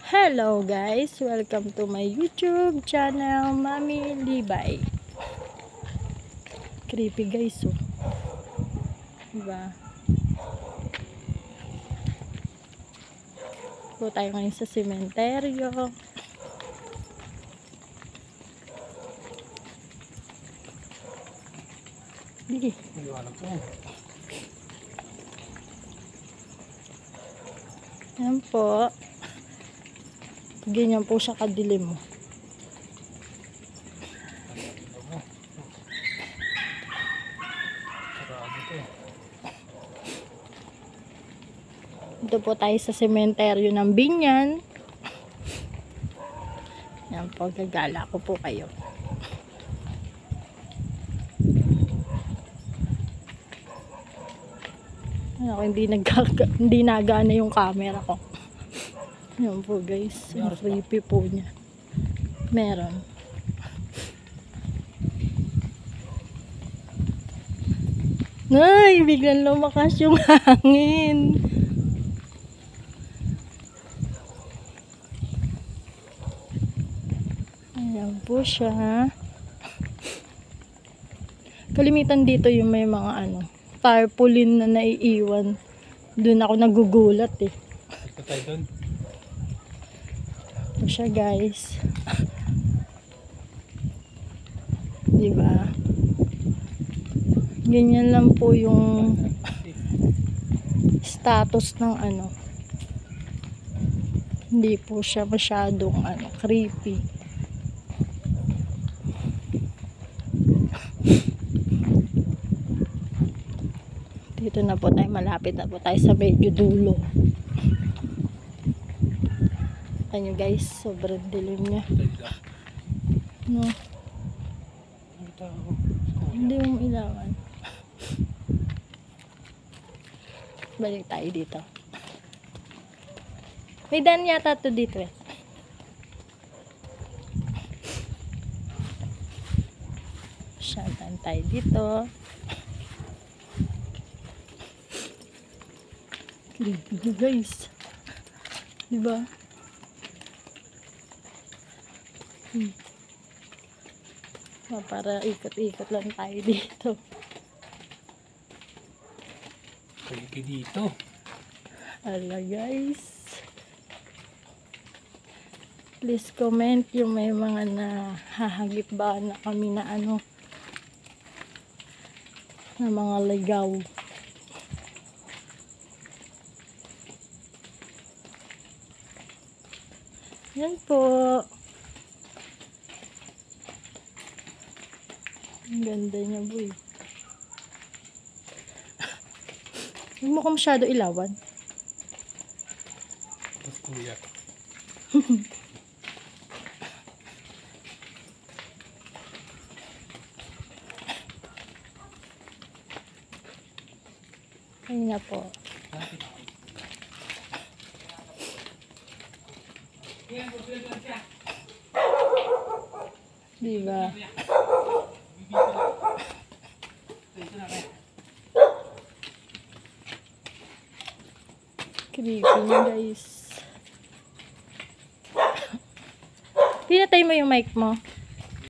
Hello guys, welcome to my YouTube channel, Mami Libay. Creepy guys, oh. Diba? Po tayo ngayon sa sementeryo. Sige. Ayan po. Ganyan po siya kadilim. Dito po tayo sa sementeryo ng Binyan. Yan po, gagala ko po kayo. Ako, hindi nagana yung camera ko. Yan po guys, ang creepy po niya. Meron. Ay, biglang lumakas yung hangin. Ayan po siya. Kalimitan dito yung may mga tarpaulin na naiiwan. Doon ako nagugulat eh. Ito tayo doon. Ito siya guys. Diba? Ganyan lang po yung status ng Hindi po siya masyadong creepy. Dito na po tayo, malapit na po tayo sa medyo dulo. Ayan guys, sobrang dilim niya. No? Hindi mo ilawan. Balik tayo dito. May daan yata to dito eh. Shantan tayo dito. Creepy guys. Diba? Para ikot-ikot lang tayo dito. Creepy dito. Ala guys. Please comment yung may mga nahahagip ba na kami na na mga ligaw. Yan po. Ang ganda niya, boy. Huwag mo ko masyado ilawan. Tapos kuya. Ayun na po. Diba? Creepy niya guys. Pinatay mo yung mic mo.